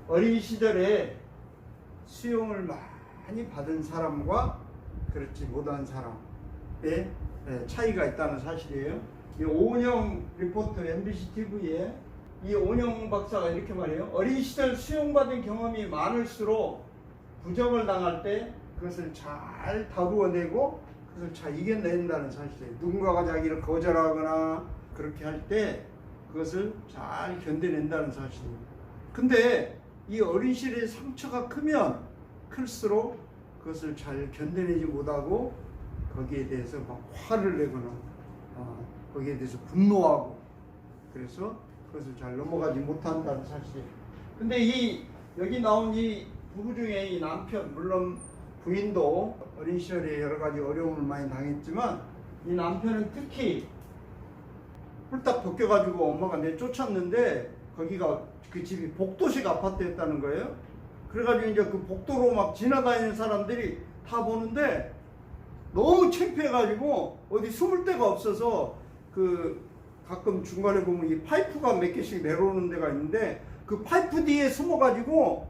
어린 시절에 수용을 많이 받은 사람과 그렇지 못한 사람의 차이가 있다는 사실이에요. 이 오은영 리포터 MBC TV에 이 오은영 박사가 이렇게 말해요. 어린 시절 수용받은 경험이 많을수록 부정을 당할 때 그것을 잘 다루어내고 그것을 잘 이겨낸다는 사실이에요. 누군가가 자기를 거절하거나 그렇게 할 때 그것을 잘 견뎌낸다는 사실이에요. 근데 이 어린 시절의 상처가 크면 클수록 그것을 잘 견뎌내지 못하고 거기에 대해서 막 화를 내거나 거기에 대해서 분노하고 그래서 그것을 잘 넘어가지 못한다는 사실이에요. 근데 여기 나온 이 부부 중에 이 남편, 물론 부인도 어린 시절에 여러 가지 어려움을 많이 당했지만 이 남편은 특히 홀딱 벗겨가지고 엄마가 내쫓았는데 거기가 그 집이 복도식 아파트였다는 거예요. 그래가지고 이제 그 복도로 막 지나다니는 사람들이 다 보는데 너무 창피해가지고 어디 숨을 데가 없어서 그 가끔 중간에 보면 이 파이프가 몇 개씩 내려오는 데가 있는데 그 파이프 뒤에 숨어가지고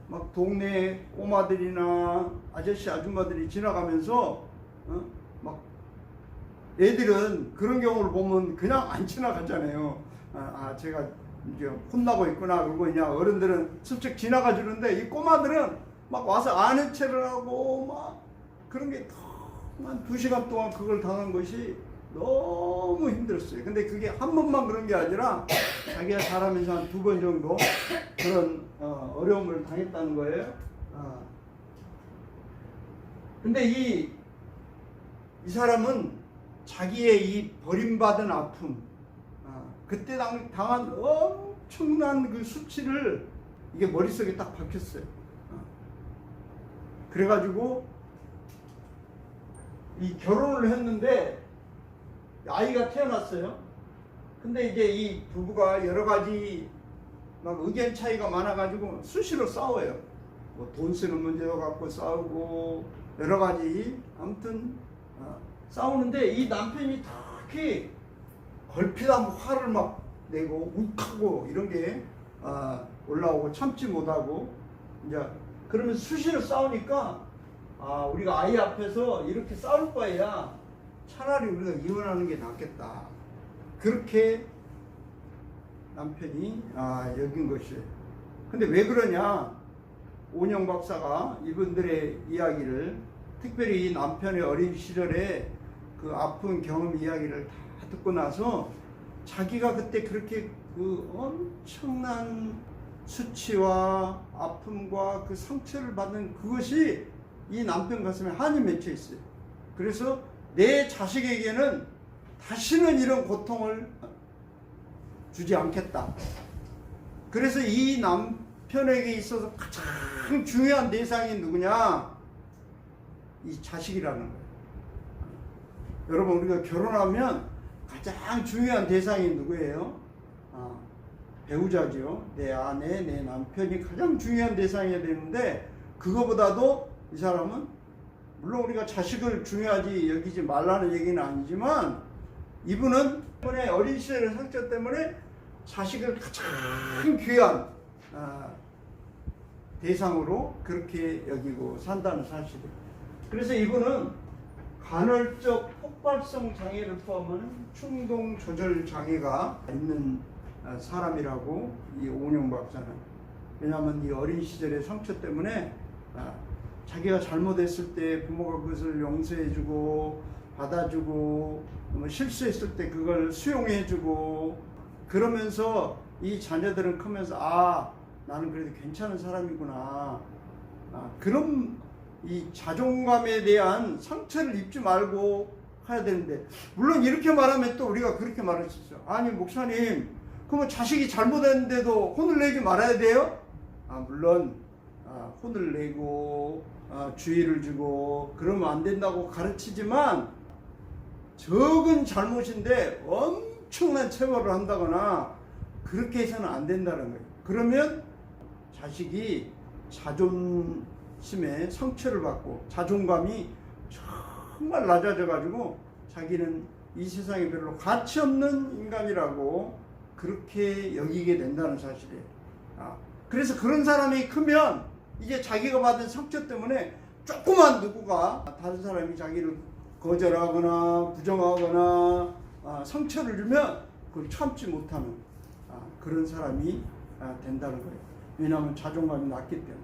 막 동네 꼬마들이나 아저씨 아줌마들이 지나가면서 막 애들은 그런 경우를 보면 그냥 안 지나가잖아요. 제가 이제 혼나고 있구나 그러고 그냥 어른들은 슬쩍 지나가 주는데 이 꼬마들은 막 와서 아는 체를 하고 막 그런 게 한 2시간 동안 그걸 당한 것이 너무 힘들었어요. 근데 그게 한 번만 그런 게 아니라 자기가 살아면서 한 2번 정도 그런 어려움을 당했다는 거예요. 근데 이 사람은 자기의 이 버림받은 아픔, 그때 당한 엄청난 그 수치를 이게 머릿속에 딱 박혔어요. 그래가지고 이 결혼을 했는데 아이가 태어났어요. 근데 이제 이 부부가 여러 가지 막 의견 차이가 많아가지고 수시로 싸워요. 뭐 돈 쓰는 문제도 갖고 싸우고 여러 가지 아무튼 싸우는데 이 남편이 특히 걸핏하면 화를 막 내고 욱하고 이런 게 올라오고 참지 못하고 이제 그러면 수시로 싸우니까 우리가 아이 앞에서 이렇게 싸울 바에야 차라리 우리가 이혼하는 게 낫겠다. 그렇게 남편이 여긴 것이에요. 근데 왜 그러냐? 오은영 박사가 이분들의 이야기를 특별히 이 남편의 어린 시절에 그 아픈 경험 이야기를 다 듣고 나서 자기가 그때 그렇게 그 엄청난 수치와 아픔과 그 상처를 받는 그것이 이 남편 가슴에 한이 맺혀 있어요. 그래서 내 자식에게는 다시는 이런 고통을 주지 않겠다. 그래서 이 남편에게 있어서 가장 중요한 대상이 누구냐? 이 자식이라는 거예요. 여러분, 우리가 결혼하면 가장 중요한 대상이 누구예요? 배우자죠. 내 아내, 내 남편이 가장 중요한 대상이어야 되는데 그거보다도 이 사람은 물론 우리가 자식을 중요하지 여기지 말라는 얘기는 아니지만 이분은 어린 시절의 상처 때문에 자식을 가장 귀한 대상으로 그렇게 여기고 산다는 사실이에요. 그래서 이분은 간헐적 폭발성 장애를 포함하는 충동 조절 장애가 있는 사람이라고 이 오은영 박사는. 왜냐하면 이 어린 시절의 상처 때문에 자기가 잘못했을 때 부모가 그것을 용서해주고 받아주고 실수했을 때 그걸 수용해주고 그러면서 이 자녀들은 크면서 나는 그래도 괜찮은 사람이구나 그런 이 자존감에 대한 상처를 입지 말고 해야 되는데 물론 이렇게 말하면 또 우리가 그렇게 말할 수 있어요. 아니 목사님 그러면 자식이 잘못했는데도 혼을 내지 말아야 돼요? 물론 혼을 내고 주의를 주고 그러면 안 된다고 가르치지만 적은 잘못인데 엄청난 체벌을 한다거나 그렇게 해서는 안 된다는 거예요. 그러면 자식이 자존심에 상처를 받고 자존감이 정말 낮아져 가지고 자기는 이 세상에 별로 가치 없는 인간이라고 그렇게 여기게 된다는 사실이에요. 그래서 그런 사람이 크면 이제 자기가 받은 상처 때문에 조그만 누구가 다른 사람이 자기를 거절하거나 부정하거나 상처를 주면 그걸 참지 못하는 그런 사람이 된다는 거예요. 왜냐하면 자존감이 낮기 때문에.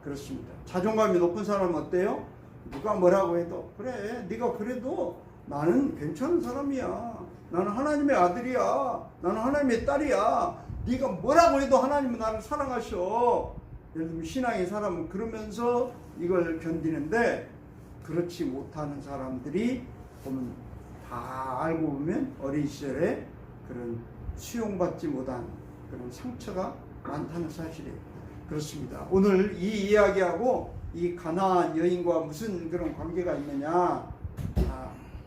그렇습니다. 자존감이 높은 사람은 어때요? 누가 뭐라고 해도 그래, 네가 그래도 나는 괜찮은 사람이야. 나는 하나님의 아들이야. 나는 하나님의 딸이야. 네가 뭐라고 해도 하나님은 나를 사랑하셔. 예를 들면 신앙의 사람은 그러면서 이걸 견디는데, 그렇지 못하는 사람들이 보면 다 알고 보면 어린 시절에 그런 수용받지 못한 그런 상처가 많다는 사실이에요. 그렇습니다. 오늘 이 이야기하고 이 가나안 여인과 무슨 그런 관계가 있느냐?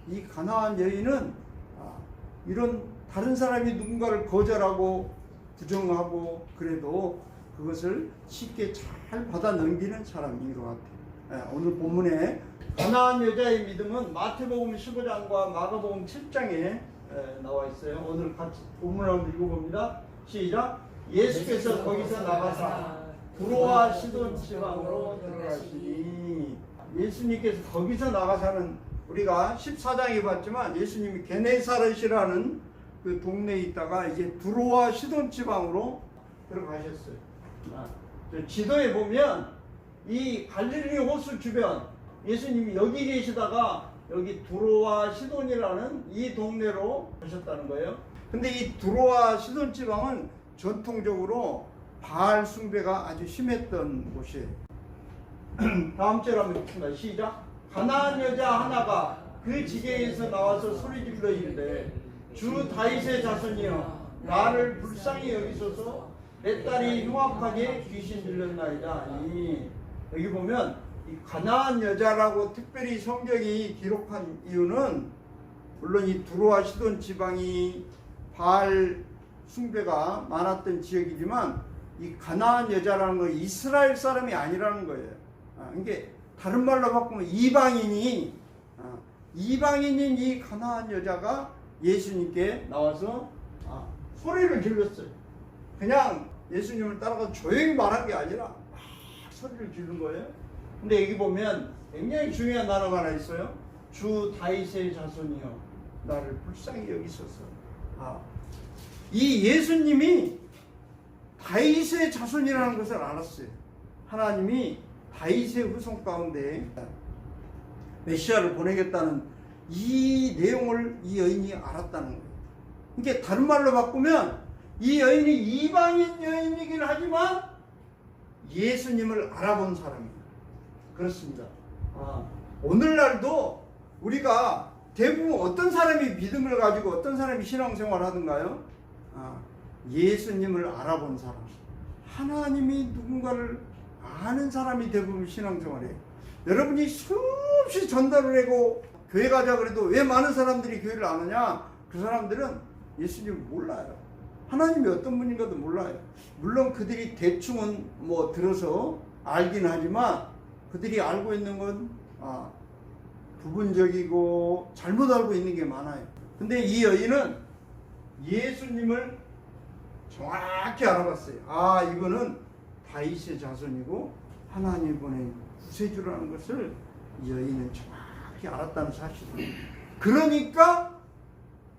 이 가나안 여인은 이런 다른 사람이 누군가를 거절하고 부정하고 그래도 그것을 쉽게 잘 받아 넘기는 사람인 것 같아요. 오늘 본문에 가나안 여자의 믿음은 마태복음 15장과 마가복음 7장에 나와 있어요. 오늘 같이 본문을 한번 읽어봅니다. 시작. 예수께서 거기서 나가사 두로와 시돈 지방으로 들어가시니. 예수님께서 거기서 나가사는 우리가 14장에 봤지만 예수님이 게네사렛이라는 그 동네에 있다가 이제 두로와 시돈 지방으로 들어가셨어요. 지도에 보면 이 갈릴리 호수 주변 예수님이 여기 계시다가 여기 두로와 시돈이라는 이 동네로 가셨다는 거예요. 근데 이 두로와 시돈 지방은 전통적으로 바알 숭배가 아주 심했던 곳이에요. 다음 절 한번 읽겠습니다. 시작. 가나안 여자 하나가 그 지게에서 나와서 소리질러 이르되 주 다윗의 자손이여 나를 불쌍히 여기소서 내 딸이 흉악하게 귀신 들렸나이다. 여기 보면 이 가나안 여자라고 특별히 성경이 기록한 이유는 물론 이 두로와 시돈 지방이 바알 숭배가 많았던 지역이지만 이 가나안 여자라는 건 이스라엘 사람이 아니라는 거예요. 이게 다른 말로 바꾸면 이방인인 이 가나안 여자가 예수님께 나와서 소리를 질렀어요. 그냥 예수님을 따라가 조용히 말한 게 아니라 막 소리를 지른 거예요. 근데 여기 보면 굉장히 중요한 단어가 하나 있어요. 주 다윗의 자손이여 나를 불쌍히 여기소서. 이 예수님이 다윗의 자손이라는 것을 알았어요. 하나님이 다윗의 후손 가운데 메시아를 보내겠다는 이 내용을 이 여인이 알았다는 거예요. 이게 다른 말로 바꾸면 이 여인이 이방인 여인이긴 하지만 예수님을 알아본 사람입니다. 그렇습니다. 오늘날도 우리가 대부분 어떤 사람이 믿음을 가지고 어떤 사람이 신앙생활을 하던가요? 예수님을 알아본 사람, 하나님이 누군가를 아는 사람이 대부분 신앙생활이에요. 여러분이 수없이 전달을 하고 교회 가자 그래도 왜 많은 사람들이 교회를 안 오냐? 그 사람들은 예수님을 몰라요. 하나님이 어떤 분인가도 몰라요. 물론 그들이 대충은 뭐 들어서 알긴 하지만 그들이 알고 있는 건 부분적이고 잘못 알고 있는 게 많아요. 근데 이 여인은 예수님을 정확히 알아봤어요. 이거는 다윗의 자손이고 하나님 보낸 구세주라는 것을 이 여인은 정확히 알았다는 사실이에요. 그러니까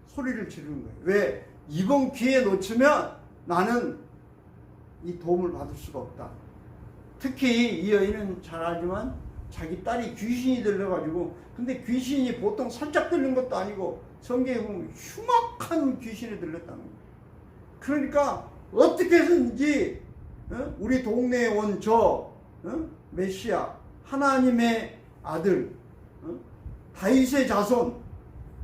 소리를 지르는 거예요. 왜? 이번 기회 놓치면 나는 이 도움을 받을 수가 없다. 특히 이 여인은 잘 알지만 자기 딸이 귀신이 들려가지고, 근데 귀신이 보통 살짝 들린 것도 아니고 성경에 보면 흉악한 귀신이 들렸다는 거예요. 그러니까 어떻게 해서든지 우리 동네에 온 저 메시아 하나님의 아들 다윗의 자손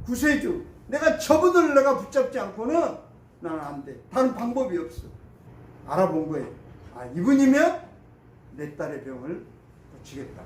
구세주, 내가 저분을 내가 붙잡지 않고는 나는 안 돼. 다른 방법이 없어. 알아본 거예요. 이분이면 내 딸의 병을 고치겠다.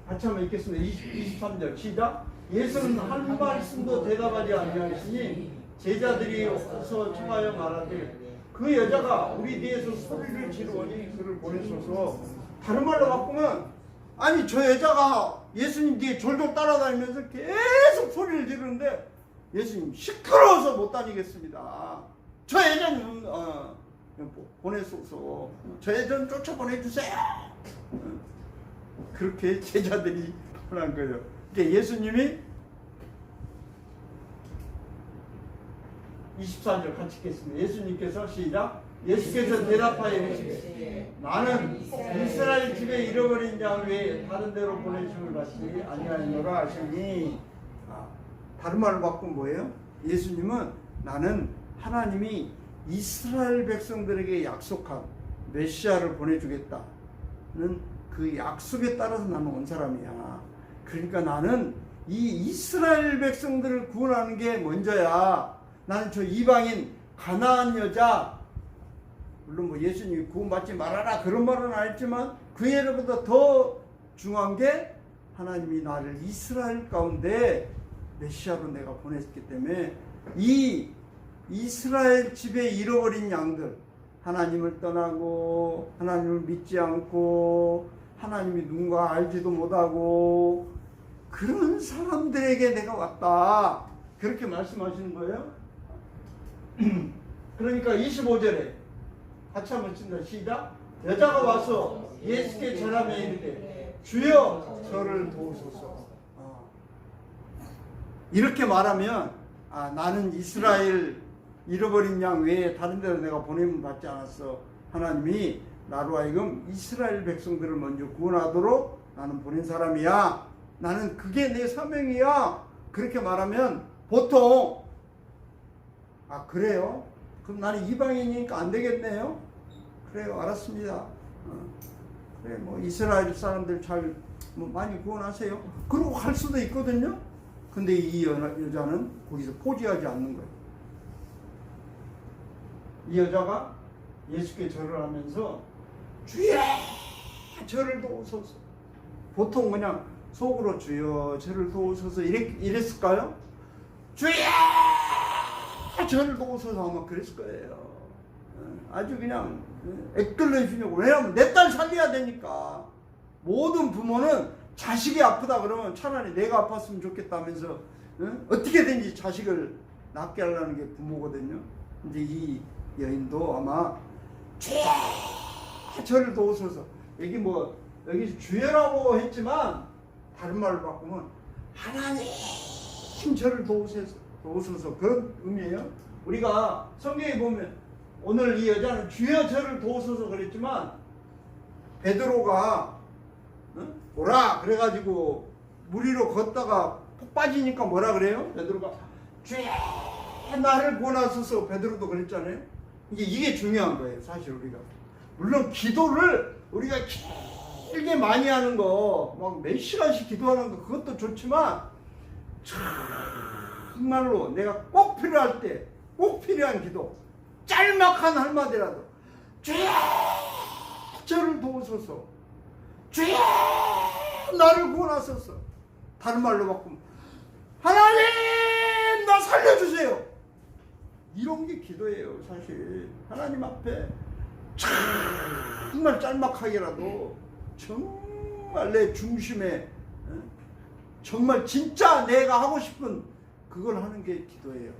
같이 한번 읽겠습니다. 23절 시작. 예수는 한 말씀도 대답하지 아니하시니 제자들이 어서 청하여 말하되 그 여자가 우리 뒤에서 소리를 지르오니 그를 보내소서. 다른 말로 바꾸면 아니 저 여자가 예수님 뒤에 졸졸 따라다니면서 계속 소리를 지르는데 예수님 시끄러워서 못 다니겠습니다. 저 여자는 보내소서. 저 애 좀 쫓아보내주세요. 그렇게 제자들이 말한 거예요. 그러니까 예수님이 24절 같이 읽겠습니다. 예수님께서 시작. 예수께서 대답하여 이르시되 나는 이스라엘 집에 잃어버린 자 외에 다른 데로 보내심을 받지 아니하노라 하시니, 다른 말로 바꾸면 뭐예요? 예수님은 나는 하나님이 이스라엘 백성들에게 약속한 메시아를 보내주겠다는 그 약속에 따라서 나는 온 사람이야. 그러니까 나는 이 이스라엘 백성들을 구원하는 게 먼저야. 나는 저 이방인 가나안 여자, 물론 뭐 예수님이 구원받지 말아라 그런 말은 안 했지만 그 예보다 더 중요한 게 하나님이 나를 이스라엘 가운데 메시아로 내가 보냈기 때문에 이 이스라엘 집에 잃어버린 양들, 하나님을 떠나고 하나님을 믿지 않고 하나님이 누군가 알지도 못하고 그런 사람들에게 내가 왔다, 그렇게 말씀하시는 거예요. 그러니까 25절에 같이 한번 칩니다. 시작. 여자가 와서 예수께 절하며 이르되 주여 저를 도우소서. 이렇게 말하면 나는 이스라엘 잃어버린 양 외에 다른 데로 내가 보냄을 받지 않았어. 하나님이 나로 하여금 이스라엘 백성들을 먼저 구원하도록 나는 보낸 사람이야. 나는 그게 내 사명이야. 그렇게 말하면 보통 그래요? 그럼 나는 이방인이니까 안 되겠네요? 그래요, 알았습니다. 그래, 뭐 이스라엘 사람들 잘 많이 구원하세요. 그러고 할 수도 있거든요. 근데 이 여자는 거기서 포기하지 않는 거예요. 이 여자가 예수께 절을 하면서 주여 저를 도우소서. 보통 그냥 속으로 주여 저를 도우소서 이랬을까요? 주여 저를 도우소서 아마 그랬을 거예요. 아주 그냥 애끌러주려고. 왜냐하면 내 딸 살려야 되니까. 모든 부모는 자식이 아프다 그러면 차라리 내가 아팠으면 좋겠다면서 어떻게든지 자식을 낫게 하려는 게 부모거든요. 근데 이 여인도 아마 주여 저를 도우소서. 여기 주여라고 했지만 다른 말로 바꾸면 하나님 저를 도우소서 그런 의미예요. 우리가 성경에 보면 오늘 이 여자는 주여 저를 도우소서 그랬지만 베드로가 오라 그래가지고 물 위로 걷다가 푹 빠지니까 뭐라 그래요? 베드로가 주여 나를 구원하소서. 베드로도 그랬잖아요. 이게 중요한 거예요. 사실 우리가 물론 기도를 우리가 길게 많이 하는 거 막 몇 시간씩 기도하는 거 그것도 좋지만 정말로 내가 꼭 필요할 때 꼭 필요한 기도, 짤막한 한마디라도 주여 저를 도우소서, 주여 나를 구원하소서. 다른 말로 바꾸면 하나님 나 살려주세요. 이런 게 기도예요. 사실 하나님 앞에 정말 짤막하게라도 정말 내 중심에 정말 진짜 내가 하고 싶은 그걸 하는 게 기도예요.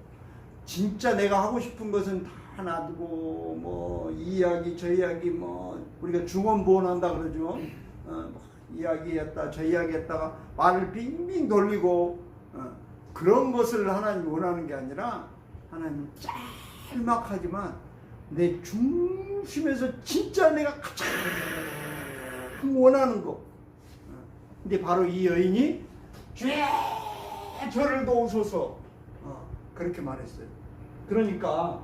진짜 내가 하고 싶은 것은 다 놔두고 뭐 이 이야기 저 이야기 뭐 우리가 중언부언한다 그러죠. 이야기했다 저 이야기했다가 말을 빙빙 돌리고 그런 것을 하나님 원하는 게 아니라 하나님 짤막하지만 내 중심에서 진짜 내가 가장 원하는 거. 근데 바로 이 여인이 주여 저를 도우소서 그렇게 말했어요. 그러니까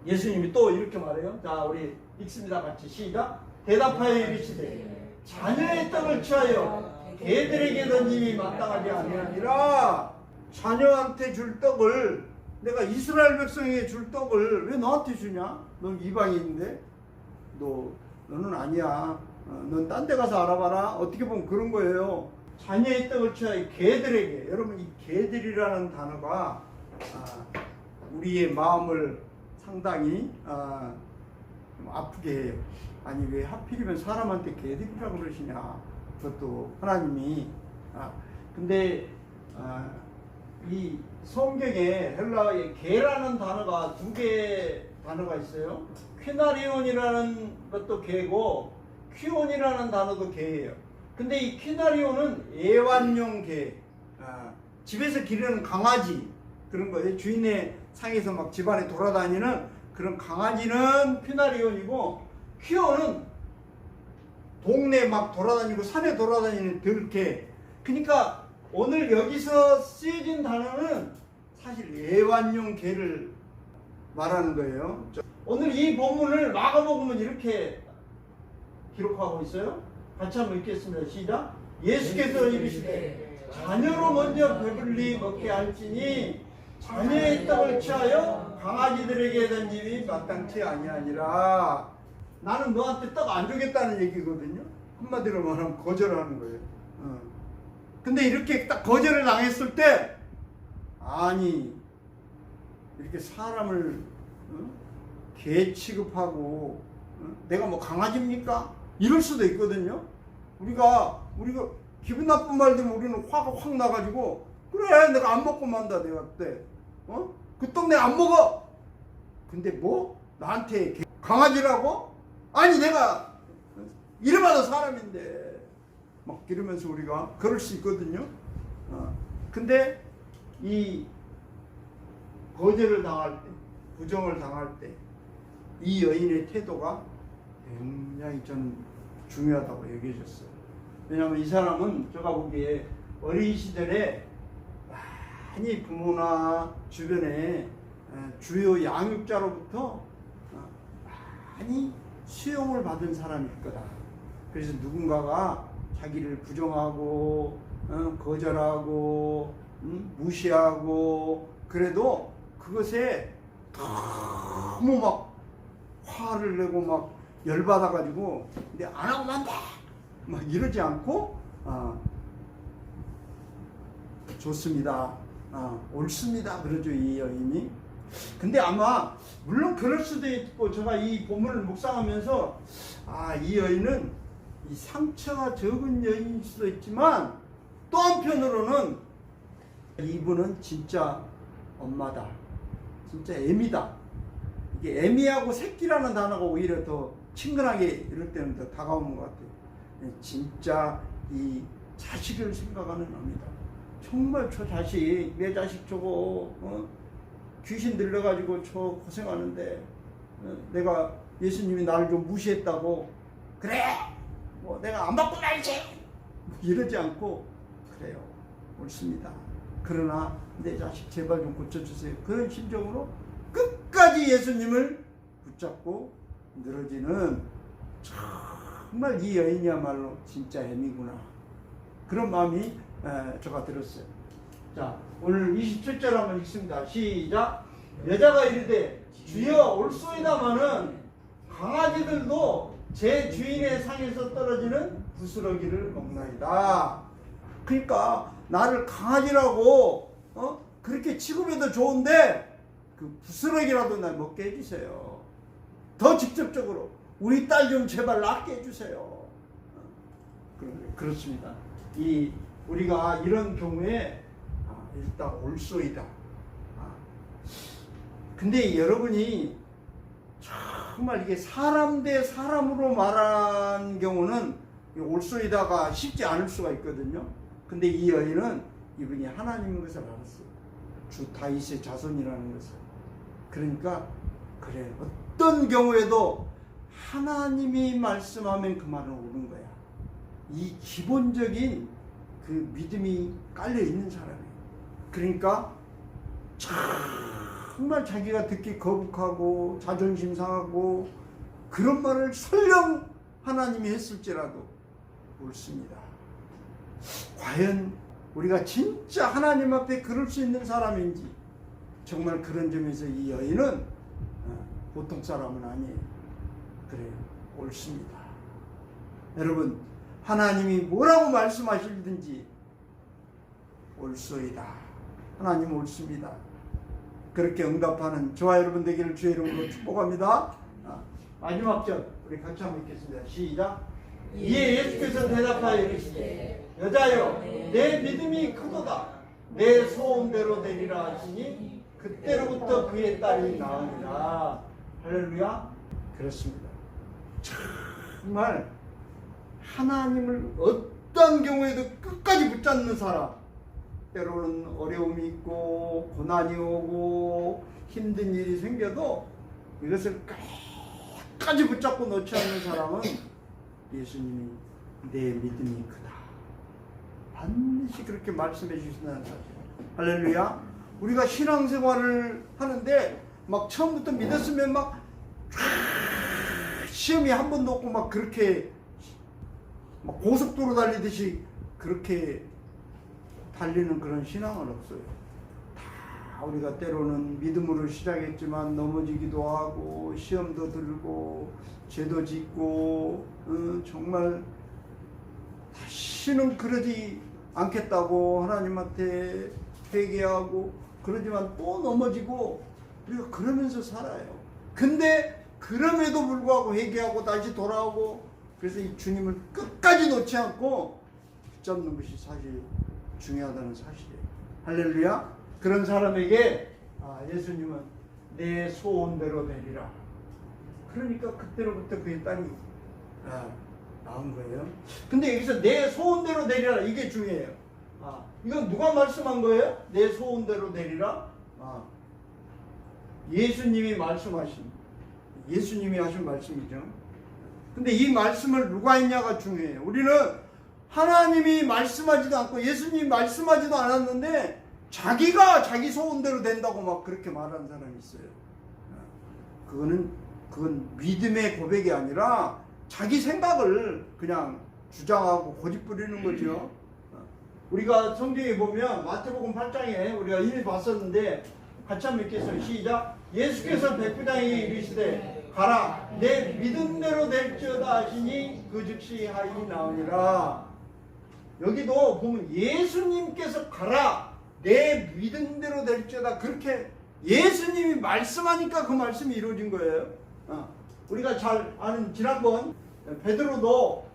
예수님이 또 이렇게 말해요. 자 우리 읽습니다. 같이 시작. 대답하여 이르시되 자녀의 떡을 취하여 개들에게 던짐이 마땅하지 아니하니라. 자녀한테 줄 떡을, 내가 이스라엘 백성에게 줄 떡을 왜 너한테 주냐? 넌 이방인인데 너는 아니야. 넌 딴 데 가서 알아봐라. 어떻게 보면 그런 거예요. 자녀의 떡을 취하여 개들에게. 여러분 이 개들이라는 단어가 우리의 마음을 상당히 좀 아프게 해요. 아니 왜 하필이면 사람한테 개들이라고 그러시냐. 그것도 하나님이 근데 이 성경에 헬라어에 개라는 단어가 두 개의 단어가 있어요. 퀴나리온이라는 것도 개고 퀴온이라는 단어도 개예요. 근데 이 퀴나리온은 애완용 개, 집에서 기르는 강아지 그런 거예요. 주인의 상에서 막 집안에 돌아다니는 그런 강아지는 퀴나리온이고, 퀴온은 동네 막 돌아다니고 산에 돌아다니는 들개. 그러니까 오늘 여기서 쓰여진 단어는 사실 애완용 개를 말하는 거예요. 오늘 이 본문을 마가복음은 이렇게 기록하고 있어요. 같이 한번 읽겠습니다. 시작. 예수께서 이르시되 자녀로 먼저 배불리 먹게 할지니 자녀의 떡을 취하여 강아지들에게 던짐이 마땅치 아니하니라. 나는 너한테 떡 안 주겠다는 얘기거든요. 한마디로 말하면 거절하는 거예요. 근데 이렇게 딱 거절을 당했을 때, 아니 이렇게 사람을 개 취급하고 내가 뭐 강아지입니까? 이럴 수도 있거든요. 우리가 기분 나쁜 말 되면 우리는 화가 확 나가지고, 그래 내가 안 먹고 만다 내가 그때 그 떡 내가 안 먹어. 근데 뭐 나한테 강아지라고? 아니 내가 이래봐도 사람인데 막 이러면서 우리가 그럴 수 있거든요. 근데 이 거절을 당할 때, 부정을 당할 때 이 여인의 태도가 굉장히 전 중요하다고 얘기해줬어요. 왜냐하면 이 사람은 제가 보기에 어린 시절에 많이 부모나 주변에 주요 양육자로부터 많이 수용을 받은 사람일 거다. 그래서 누군가가 자기를 부정하고 거절하고 무시하고 그래도 그것에 너무 막 화를 내고 막 열받아가지고 근데 안 하고 만다 막 이러지 않고 좋습니다. 옳습니다. 그러죠, 이 여인이. 근데 아마 물론 그럴 수도 있고, 제가 이 본문을 묵상하면서 이 여인은 이 상처가 적은 여인일 수도 있지만, 또 한편으로는 이분은 진짜 엄마다, 진짜 애미다. 이게 애미하고 새끼라는 단어가 오히려 더 친근하게 이럴 때는 더 다가오는 것 같아요. 진짜 이 자식을 생각하는 엄이다. 정말 저 자식, 내 자식 저거 귀신 들려가지고 저 고생하는데 내가 예수님이 나를 좀 무시했다고 그래 뭐 내가 안 받고 말지 이러지 않고 그래요, 옳습니다. 그러나 내 자식 제발 좀 고쳐주세요. 그런 심정으로 끝까지 예수님을 붙잡고 늘어지는, 정말 이 여인이야말로 진짜 애미구나, 그런 마음이 제가 들었어요. 자, 오늘 27절 한번 읽습니다. 시작. 여자가 이르되 주여 올소이다마는 강아지들도 제 주인의 상에서 떨어지는 부스러기를 먹나이다. 그러니까 나를 강아지라고 그렇게 취급해도 좋은데 그 부스러기라도 날 먹게 해주세요. 더 직접적으로 우리 딸 좀 제발 낳게 해주세요. 그렇습니다. 우리가 이런 경우에 일단 올소이다. 근데 여러분이 정말 이게 사람 대 사람으로 말한 경우는 올소이다가 쉽지 않을 수가 있거든요. 근데 이 여인은 이분이 하나님인 것을 알았어요. 주 다윗의 자손이라는 것을. 그러니까 그래, 어떤 경우에도 하나님이 말씀하면 그 말은 옳은 거야. 이 기본적인 그 믿음이 깔려 있는 사람이에요. 그러니까 정말 자기가 듣기 거북하고 자존심 상하고 그런 말을 설령 하나님이 했을지라도 옳습니다. 과연 우리가 진짜 하나님 앞에 그럴 수 있는 사람인지, 정말 그런 점에서 이 여인은 보통 사람은 아니에요. 그래요, 옳습니다. 여러분, 하나님이 뭐라고 말씀하실든지 옳소이다. 하나님 옳습니다. 그렇게 응답하는 저와 여러분 되기를 주의 이름으로 축복합니다. 마지막 절 우리 같이 한번 읽겠습니다. 시작. 이에 예수께서 대답하여 이르시되 여자여 내 믿음이 크도다. 내 소원대로 되리라 하시니 그때로부터 그의 딸이 나으니라. 할렐루야. 그렇습니다. 정말 하나님을 어떤 경우에도 끝까지 붙잡는 사람, 때로는 어려움이 있고 고난이 오고 힘든 일이 생겨도 이것을 끝까지 붙잡고 놓지 않는 사람은 예수님이 내 믿음이 크다, 반드시 그렇게 말씀해 주신다는 사실. 할렐루야. 우리가 신앙생활을 하는데 막 처음부터 믿었으면 막 시험이 한 번도 없고 막 그렇게 막 고속도로 달리듯이 그렇게 달리는 그런 신앙은 없어요. 다 우리가 때로는 믿음으로 시작했지만 넘어지기도 하고 시험도 들고 죄도 짓고 정말 다시는 그러지 않겠다고 하나님한테 회개하고 그러지만 또 넘어지고 우리가 그러면서 살아요. 근데 그럼에도 불구하고 회개하고 다시 돌아오고, 그래서 이 주님을 끝까지 놓지 않고 붙잡는 것이 사실 중요하다는 사실이에요. 할렐루야. 그런 사람에게 예수님은 내 소원대로 되리라. 그러니까 그때로부터 그의 딸이 나온 거예요. 근데 여기서 내 소원대로 되리라, 이게 중요해요. 이건 누가 말씀한 거예요? 내 소원대로 되리라. 예수님이 말씀하신, 예수님이 하신 말씀이죠. 근데 이 말씀을 누가 했냐가 중요해요. 우리는 하나님이 말씀하지도 않고 예수님이 말씀하지도 않았는데 자기가 자기 소원대로 된다고 막 그렇게 말하는 사람이 있어요. 그건 믿음의 고백이 아니라 자기 생각을 그냥 주장하고 고집 부리는 거죠. 우리가 성경에 보면 마태복음 8장에 우리가 이미 봤었는데 같이 한번 읽겠어요. 시작. 예수께서 백부장에게 이르시되 가라, 내 믿음대로 될지어다 하시니 그 즉시 하인이 나오니라. 여기도 보면 예수님께서 가라, 내 믿음대로 될지어다, 그렇게 예수님이 말씀하니까 그 말씀이 이루어진 거예요. 우리가 잘 아는 지난번 베드로도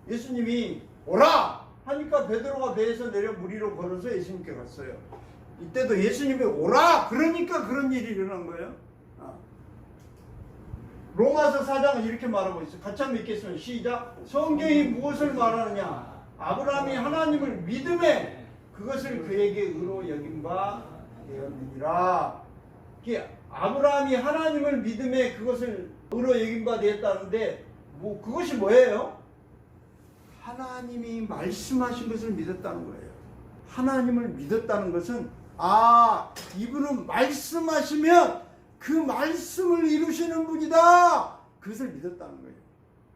예수님이 오라 하니까 베드로가 배에서 내려 물 위로 걸어서 예수님께 갔어요. 이때도 예수님이 오라 그러니까 그런 일이 일어난 거예요. 로마서 4장은 이렇게 말하고 있어요. 같이 한번 읽겠습니다. 시작. 성경이 무엇을 말하느냐? 아브라함이 하나님을 믿음에 그것을 그에게 의로 여긴 바 되었느니라. 아브라함이 하나님을 믿음에 그것을 의로 여긴 바 되었다는데 그것이 뭐예요? 하나님이 말씀하신 것을 믿었다는 거예요. 하나님을 믿었다는 것은 이분은 말씀하시면 그 말씀을 이루시는 분이다, 그것을 믿었다는 거예요.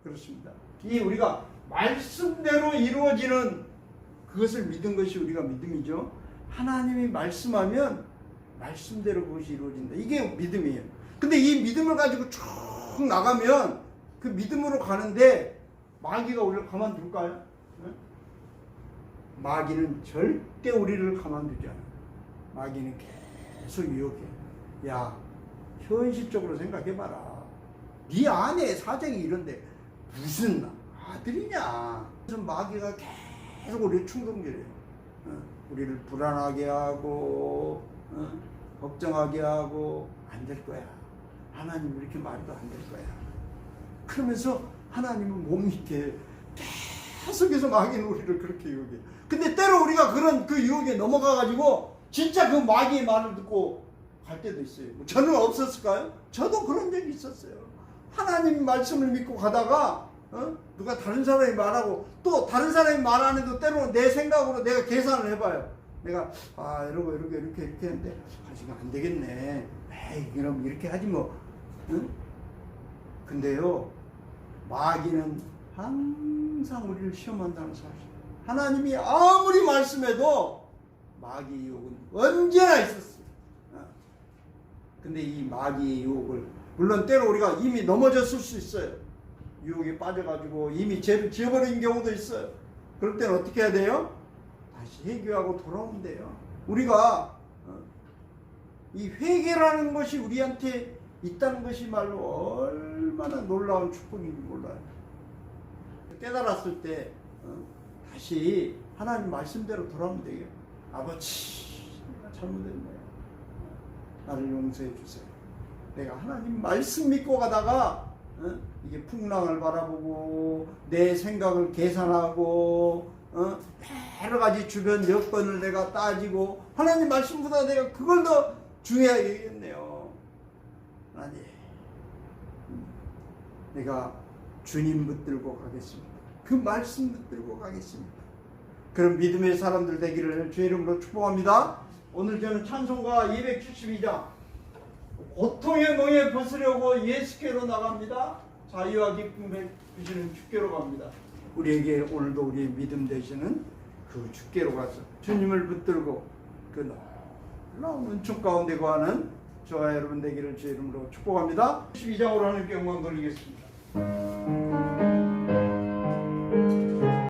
그렇습니다. 이 우리가 말씀대로 이루어지는 그것을 믿은 것이 우리가 믿음이죠. 하나님이 말씀하면 말씀대로 그것이 이루어진다, 이게 믿음이에요. 근데 이 믿음을 가지고 쭉 나가면 그 믿음으로 가는데 마귀가 우리를 가만둘까요? 마귀는 절대 우리를 가만두지 않아요. 마귀는 계속 유혹해. 야, 현실적으로 생각해봐라. 네 아내 사정이 이런데 무슨 아들이냐. 그래서 마귀가 계속 우리를 충동질해요. 우리를 불안하게 하고 걱정하게 하고 안 될 거야. 하나님 이렇게 말도 안 될 거야. 그러면서 하나님은 못 믿게 계속해서 마귀는 우리를 그렇게 유혹해. 근데 때로 우리가 그런 그 유혹에 넘어가가지고 진짜 그 마귀의 말을 듣고 갈 때도 있어요. 저는 없었을까요? 저도 그런 적이 있었어요. 하나님 말씀을 믿고 가다가 누가 다른 사람이 말하고 또 다른 사람이 말 안 해도 때로는 내 생각으로 내가 계산을 해봐요. 내가 이렇게 했는데 지금 안 되겠네. 에이, 그럼 이렇게 하지 뭐. 근데요, 마귀는 항상 우리를 시험한다는 사실. 하나님이 아무리 말씀해도 마귀의 유혹은 언제나 있었어요. 근데 이 마귀의 유혹을, 물론 때로 우리가 이미 넘어졌을 수 있어요. 유혹에 빠져가지고 이미 죄를 지어버린 경우도 있어요. 그럴 때는 어떻게 해야 돼요? 다시 회개하고 돌아오면 돼요. 우리가 이 회개라는 것이 우리한테 있다는 것이 말로 얼마나 놀라운 축복인지 몰라요. 깨달았을 때 다시 하나님 말씀대로 돌아오면 돼요. 아버지, 내가 잘못했네요. 나를 용서해 주세요. 내가 하나님 말씀 믿고 가다가 이게 풍랑을 바라보고 내 생각을 계산하고 여러 가지 주변 여건을 내가 따지고 하나님 말씀보다 내가 그걸 더 중요하게 여겼네요. 하나님, 내가 주님 붙들고 가겠습니다. 그 말씀 붙들고 가겠습니다. 그런 믿음의 사람들 되기를 주의 이름으로 축복합니다. 오늘 저는 찬송가 272장 고통의 멍에 벗으려고 예수께로 나갑니다. 자유와 기쁨을 주시는 주께로 갑니다. 우리에게 오늘도 우리의 믿음 되시는 그 주께로 가서 주님을 붙들고 그 놀라운 은총 가운데 거하는 저와 여러분 되기를 주의 이름으로 축복합니다. 12장으로 하나님께 영광 돌리겠습니다.